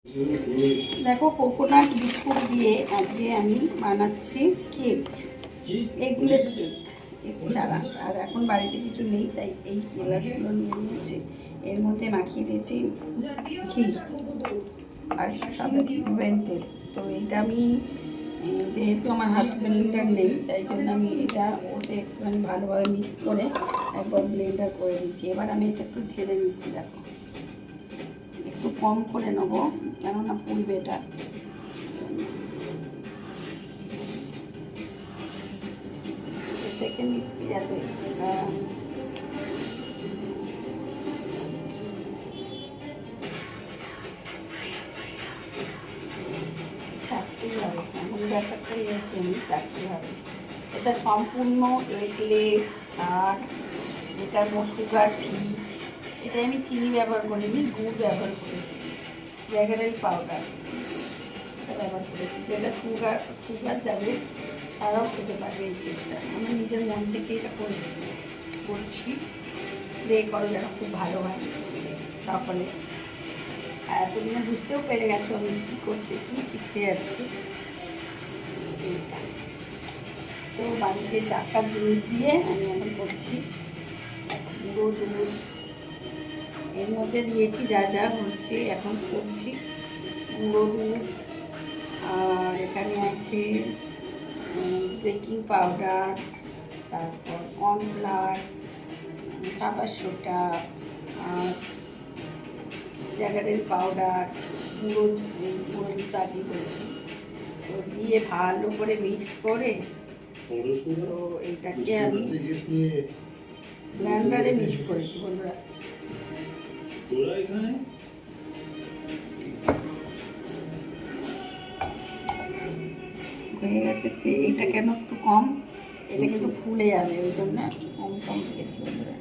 দেখো coconut biscuit দিয়ে আজকে আমি বানাচ্ছি কেক, এগলেস কেক, এগ ছাড়া। আর এখন বাড়িতে কিছু নেই, তাই এই গ্লাসগুলো নিয়ে নিয়েছি। এর মধ্যে মাখিয়ে দিয়েছি ঘি আর সাদা তেল। তো এইটা আমি যেহেতু আমার হাত ব্লেন্ডার নেই, তাই জন্য আমি এটা ওতে একটুখানি ভালোভাবে মিক্স করে একবার ব্লেন্ডার করে দিচ্ছি। এবার আমি এটা একটু ঢেলে নিচ্ছি। দেখো একটু কম করে নেবো, কেননা ফুলবে এটা। দেখে নিচ্ছি যাতে এটা চারটেই হবে। এখন ব্যাপারটা নিয়েছি আমি, চারটে হবে। এটা সম্পূর্ণ এগলেস, আর এটা সুগার ফ্রি। এটা আমি চিনি ব্যবহার করিনি, গুড় ব্যবহার করেছি, জ্যাগারেল পাউডার এটা ব্যবহার করেছি। যেটা সুগার যাবে তারাও খেতে পারবে এই কেকটা। আমি নিজের মন থেকে এটা করছি। প্রে করো যেন খুব ভালো হয় সকলে। আর এতদিনে বুঝতেও পেরে গেছো আমি কী শিখতে যাচ্ছি এইটা। তো বাড়িতে চাকার জিনিস দিয়ে আমি এখন করছি। গুঁড়ো দুধ এর মধ্যে দিয়েছি, যা যা হচ্ছে এখন করছি। গুঁড়ো দুধ, আর এখানে আছে বেকিং পাউডার, তারপর কর্নফ্লাওয়ার, খাবার সোডা, আর জ্যাগারেল পাউডার, গুঁড়ো দুধ আদি করেছি। তো দিয়ে ভালো করে মিক্স করে, তো এইটাকে আমি ব্লেন্ডারে মিক্স করেছি বন্ধুরা। হয়ে গেছে। এটা কেন একটু কম, এটা কিন্তু ফুলে যাবে, ওই জন্য কম দিয়েছি বন্ধুরা।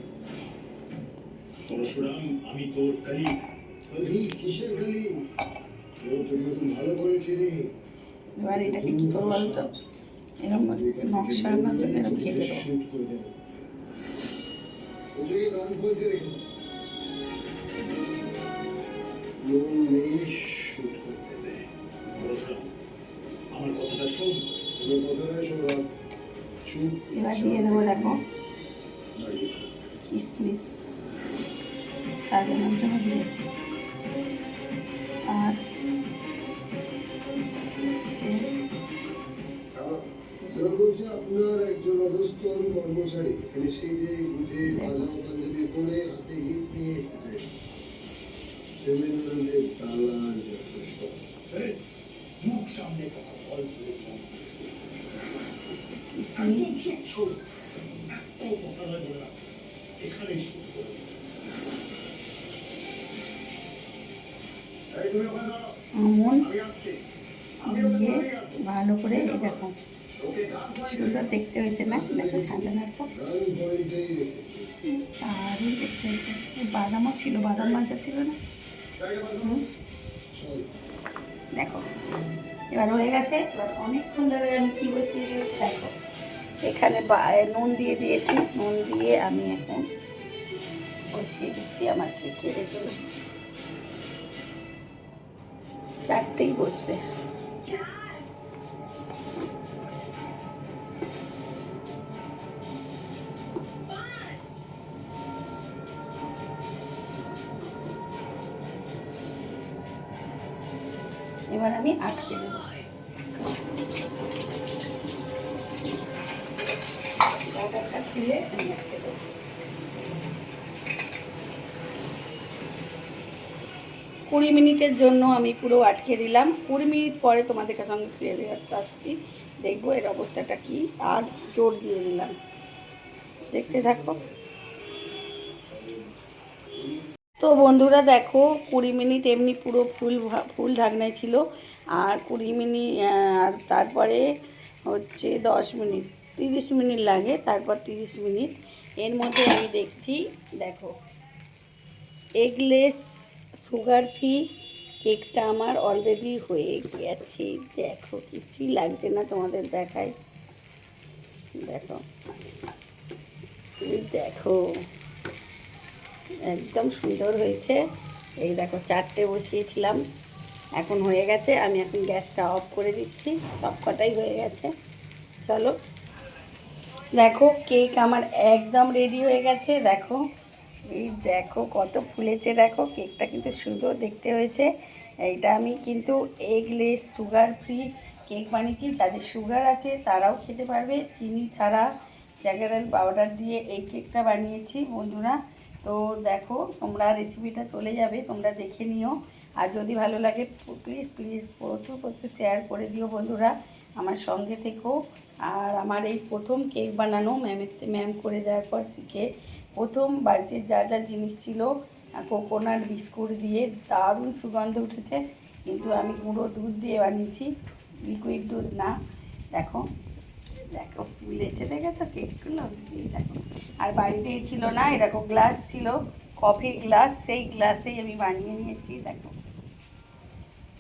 এবার এটাকে কী করবো বলতো, এরকম নকশার মতো এরকম কেটে দেবো। এবার দিয়ে দেবো দেখো কিশমিশ সাজানোর জন্য দিয়েছি। আর আপনার একজন অধস্তন কর্মচারী এখানে সেজে গুজে পাজামা পাঞ্জাবি পরে হাতে গিফট নিয়ে এসেছে। ক্রিমিনালদের তালার যত সব মুখ সামনে কথা বল, এখানেই শুরু করে দিয়ে ভালো করে এই দেখো সুন্দর দেখতে হয়েছে না, দেখো সাজানোর পর দারুণ দেখতে হয়েছে। বাদামও ছিল, বাদাম ভাজা ছিল না, দেখো এবার হয়ে গেছে। এবার অনেকক্ষণ ধরে আমি কী বসিয়ে দিয়েছি দেখো, এখানে নুন দিয়ে দিয়েছি। নুন দিয়ে আমি এখন বসিয়ে দিচ্ছি আমার কেকের। এগুলো চারটেই বসবে। এবার আমি আটকে দেবো। বাটারটা খুলে আমি আটকে দেবো। 20 মিনিটের জন্য আমি পুরো আটকে দিলাম। 20 মিনিট পরে তোমাদের সঙ্গে ফিরে আসছি, দেখবো এর অবস্থাটা কি। আর জোর দিয়ে দিলাম, দেখতে থাকো। তো বন্ধুরা দেখো 20 মিনিট এমনি পুরো ফুল ঢাকনায় ছিল। আর 20 মিনিট, আর তারপরে হচ্ছে 10 মিনিট, 30 মিনিট লাগে। তারপর 30 মিনিট এর মধ্যে আমি দেখছি, দেখো এগলেস সুগার ফ্রি কেকটা আমার অলরেডি হয়ে গেছে। দেখো কিছুই লাগছে না, তোমাদের দেখাই। দেখো দেখো একদম সুন্দর হয়েছে। এই দেখো চারটে বসিয়েছিলাম, এখন হয়ে গেছে, আমি এখন গ্যাসটা অফ করে দিচ্ছি, সব কটাই হয়ে গেছে। চলো দেখো কেক আমার একদম রেডি হয়ে গেছে। দেখো এই দেখো কত ফুলেছে, দেখো কেকটা কিন্তু সুন্দর দেখতে হয়েছে। এইটা আমি কিন্তু এগলেস সুগার ফ্রি কেক বানিয়েছি, যাদের সুগার আছে তারাও খেতে পারবে, চিনি ছাড়া জ্যাগারাল পাউডার দিয়ে এই কেকটা বানিয়েছি বন্ধুরা। তো দেখো তোমরা রেসিপিটা চলে যাবে, তোমরা দেখে নিও। আর যদি ভালো লাগে প্লিজ প্লিজ প্রচুর প্রচুর শেয়ার করে দিও বন্ধুরা, আমার সঙ্গে থেকো। আর আমার এই প্রথম কেক বানানো ম্যাম করে দেওয়ার পর শিখে প্রথম বাড়িতে যা যা জিনিস ছিল, কোকোনাট বিস্কুট দিয়ে দারুণ সুগন্ধ উঠেছে, কিন্তু আমি গুঁড়ো দুধ দিয়ে বানিয়েছি, লিকুইড দুধ না। দেখো দেখো ফুলেছে, দেখেছো কেকগুলো, এই দেখো। আর বাড়িতেই ছিল না, এই দেখো গ্লাস ছিল, কফির গ্লাস, সেই গ্লাসেই আমি বানিয়ে নিয়েছি। দেখো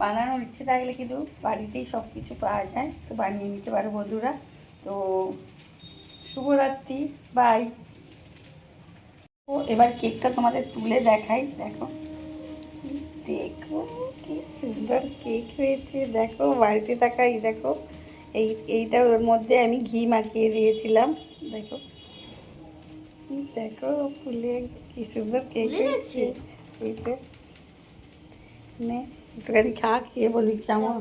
বানানোর ইচ্ছে থাকলে কিন্তু বাড়িতেই সব কিছু পাওয়া যায়, তো বানিয়ে নিতে পারো বন্ধুরা। তো শুভরাত্রি, বাই। ও এবার কেকটা তোমাদের তুলে দেখাই। দেখো দেখো কি সুন্দর কেক হয়েছে, দেখো বাড়িতে থাকাই। দেখো এইটা ওর মধ্যে আমি ঘি মাখিয়ে দিয়েছিলাম। দেখো দেখো ফুলে কি সুন্দর কেক হয়েছে। এইটা নে একটুখানি খা, খেয়ে বলবি কেমন।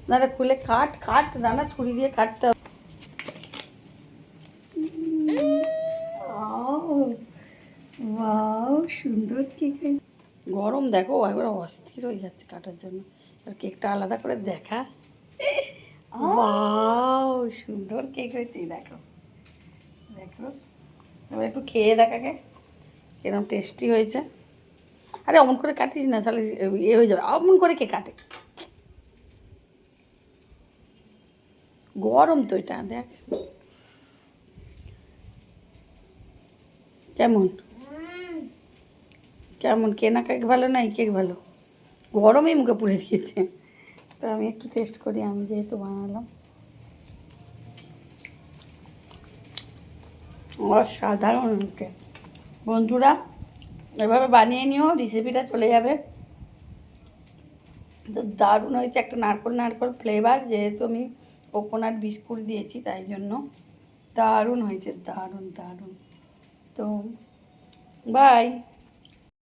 না খুলে কাট কাট, দানা ছুরি দিয়ে কাটতে হবে। ওয়াও সুন্দর কেক। গরম দেখো একবার অস্থির হয়ে যাচ্ছে কাটার জন্য। আর কেকটা আলাদা করে দেখা। ওয়াও সুন্দর কেক হয়েছে, দেখো দেখো। এবার একটু খেয়ে দেখাকে কিরকম টেস্টি হয়েছে। আরে অমন করে কাটিস না, তাহলে এ হয়ে যাবে। অমন করে কে কাটে, গরম তো এটা। দেখ কেমন কেমন, কেনা কেক ভালো না এই কেক ভালো? গরমই মুখে পুড়ে দিয়েছে। তো আমি একটু টেস্ট করি, আমি যেহেতু বানালাম। অসাধারণ কেক বন্ধুরা, এভাবে বানিয়ে নিও, রেসিপিটা চলে যাবে। তো দারুণ হয়েছে, একটা নারকোল নারকোল ফ্লেভার, যেহেতু আমি কোকোনাট বিস্কুট দিয়েছি তাই জন্য দারুণ হয়েছে, দারুণ দারুণ। তো বাই।